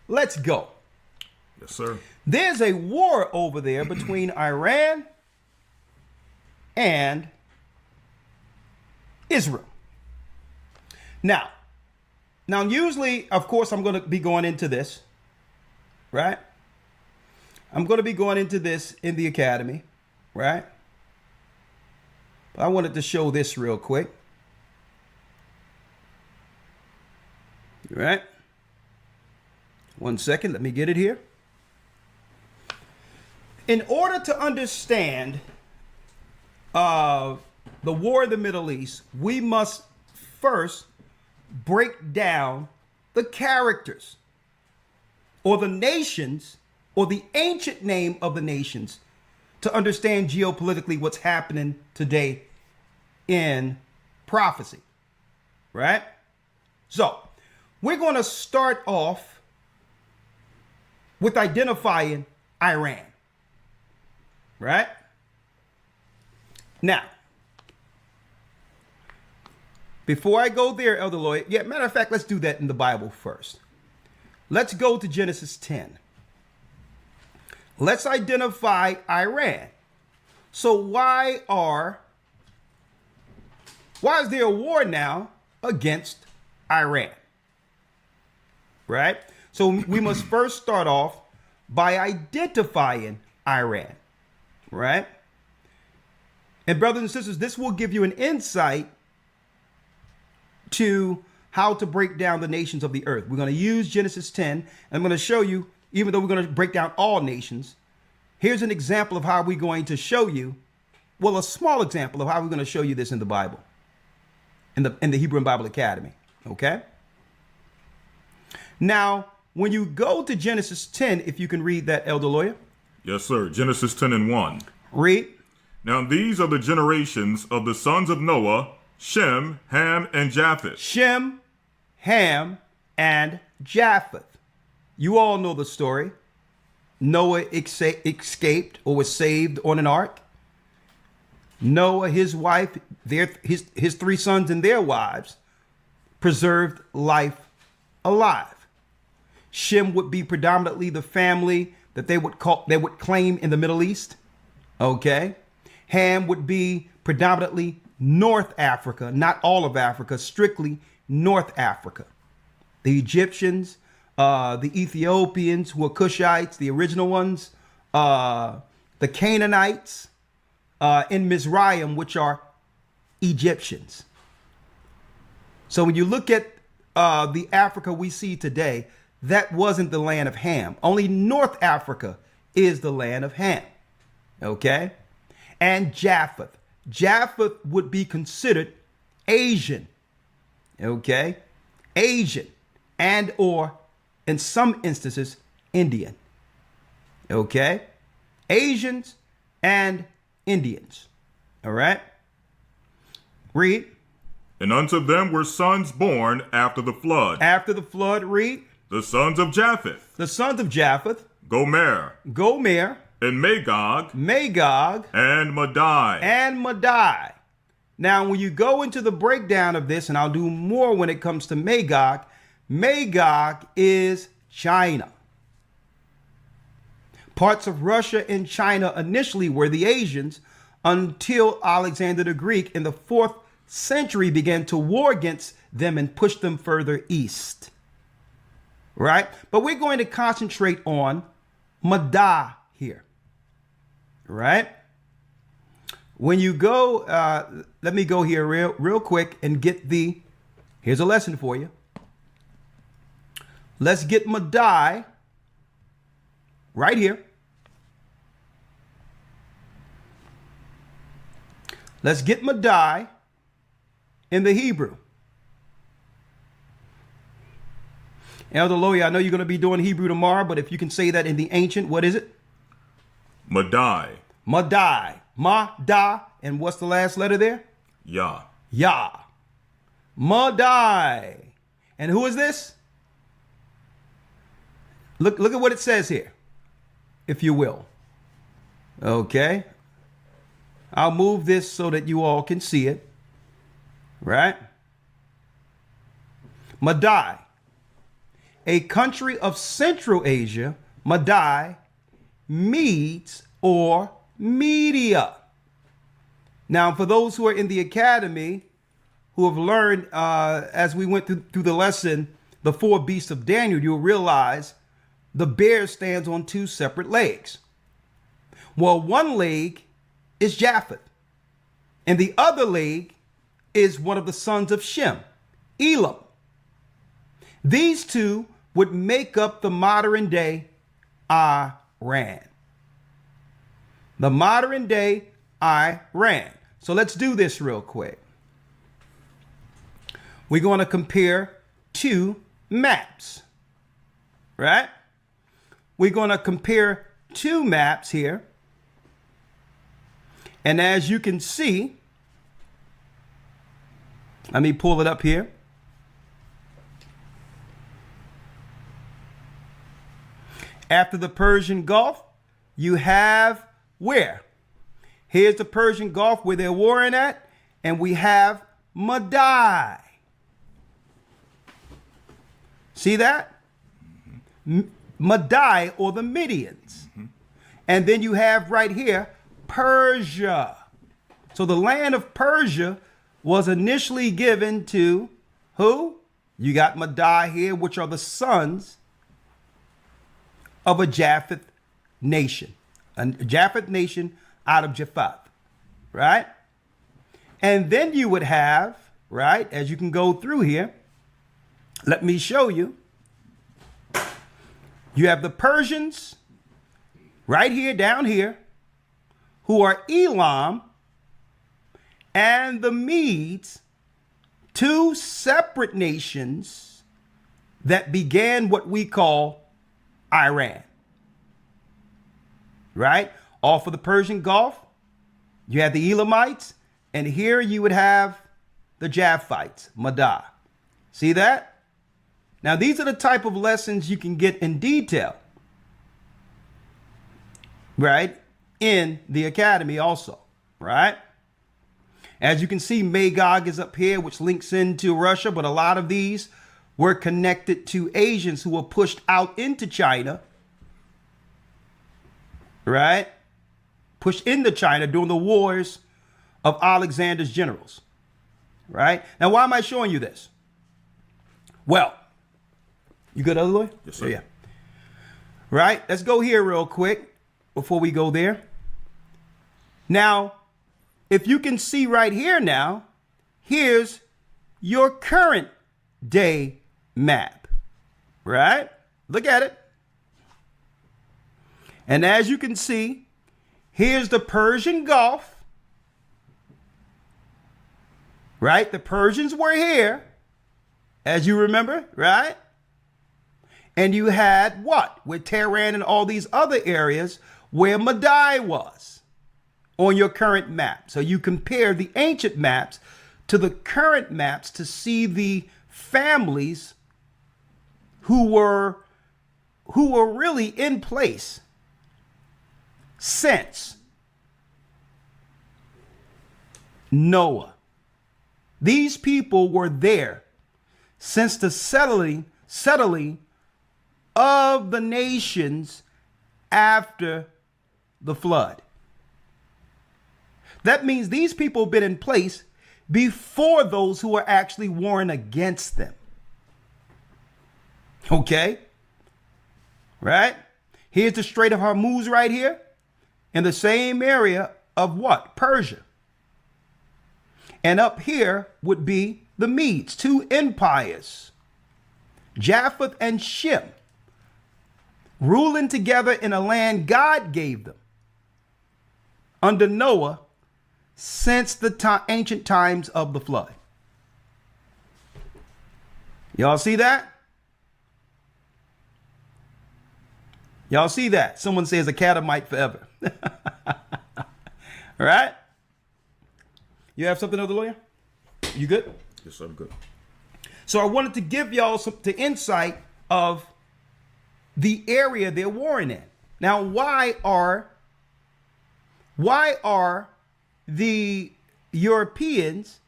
Let's go. Yes, sir. There's a war over there between Iran and Israel. Now, usually, of course, I'm going to be going into this, right? I'm going to be going into this in the academy, right? But I wanted to show this real quick. All right. 1 second. Let me get it here. In order to understand the war in the Middle East, we must first break down the characters or the nations or the ancient name of the nations to understand geopolitically what's happening today in prophecy, right? So we're going to start off with identifying Iran, right? Now, before I go there, Elder Lloyd, matter of fact, let's do that in the Bible first. Let's go to Genesis 10. Let's identify Iran. So why is there a war now against Iran? Right? So we must first start off by identifying Iran, right? And brothers and sisters, this will give you an insight to how to break down the nations of the earth. We're going to use Genesis 10, and I'm going to show you, even though we're going to break down all nations, here's an example of how we're going to show you, well, a small example of how we're going to show you this in the Bible, in the Hebrew and Bible Academy, okay? Now, when you go to Genesis 10, if you can read that, Elder Lawyer. Yes, sir. Genesis 10 and 1. Read. Now these are the generations of the sons of Noah, Shem, Ham, and Japheth. Shem, Ham, and Japheth. You all know the story. Noah escaped or was saved on an ark. Noah, his wife, his three sons and their wives preserved life alive. Shem would be predominantly the family that they would claim in the Middle East. Okay. Ham would be predominantly North Africa, not all of Africa, strictly North Africa. The Egyptians, the Ethiopians, who are Cushites, the original ones, the Canaanites, in Mizraim, which are Egyptians. So when you look at the Africa we see today, that wasn't the land of Ham. Only North Africa is the land of Ham. Okay? And Japheth. Japheth would be considered Asian. Okay? Asian. And or, in some instances, Indian. Okay? Asians and Indians. All right? Read. And unto them were sons born after the flood. After the flood, read. The sons of Japheth. The sons of Japheth. Gomer. Gomer. And Magog. Magog. And Madai. And Madai. Now, when you go into the breakdown of this, and I'll do more when it comes to Magog, Magog is China. Parts of Russia and China initially were the Asians until Alexander the Greek in the 4th century began to war against them and push them further east. Right? But we're going to concentrate on Madai here. Right? When you go, let me go here real quick and get here's a lesson for you. Let's get Madai right here. Let's get Madai in the Hebrew. Elder Loya, I know you're going to be doing Hebrew tomorrow, but if you can say that in the ancient, what is it? Madai. Madai. Ma-da. And what's the last letter there? Yah. Yah. Madai. And who is this? Look at what it says here, if you will. Okay. I'll move this so that you all can see it. Right? Madai. a country of Central Asia, Madai, Medes, or Media. Now, for those who are in the academy, who have learned as we went through the lesson, the four beasts of Daniel, you'll realize the bear stands on two separate legs. Well, one leg is Japheth, and the other leg is one of the sons of Shem, Elam. These two would make up the modern day Iran. The modern day Iran. So let's do this real quick. We're going to compare two maps, right? We're going to compare two maps here. And as you can see, let me pull it up here. After the Persian Gulf, you have where? Here's the Persian Gulf where they're warring at, and we have Madai. See that? Madai, or the Midians. And then you have right here Persia. So the land of Persia was initially given to who? You got Madai here, which are the sons of a Japheth nation. A Japheth nation out of Japheth, right? And then you would have, right, as you can go through here, let me show you. You have the Persians right here, down here, who are Elam, and the Medes, two separate nations that began what we call Iran. Right? Off of the Persian Gulf, you have the Elamites, and here you would have the Japhites, Madai. See that? Now, these are the type of lessons you can get in detail, right, in the academy also, right? As you can see, Magog is up here, which links into Russia, but a lot of these were connected to Asians who were pushed out into China, right? Pushed into China during the wars of Alexander's generals, right? Now, why am I showing you this? Well, you good, other lawyer? Yes, sir. Yeah. Right? Let's go here real quick before we go there. Now, if you can see right here now, here's your current day map, right? Look at it. And as you can see, here's the Persian Gulf, right? The Persians were here, as you remember, right? And you had what? With Tehran and all these other areas where Madai was on your current map. So you compare the ancient maps to the current maps to see the families who were really in place since Noah. These people were there since the settling of the nations after the flood. That means these people have been in place before those who were actually warring against them. Okay? Right? Here's the Strait of Hormuz right here, in the same area of what? Persia. And up here would be the Medes, two empires, Japheth and Shem, ruling together in a land God gave them under Noah since the ancient times of the flood. Y'all see that? Y'all see that? Someone says a catamite forever. All right? You have something, other lawyer? You good? Yes, sir, I'm good. So I wanted to give y'all the insight of the area they're warring in. Now, why are the Europeans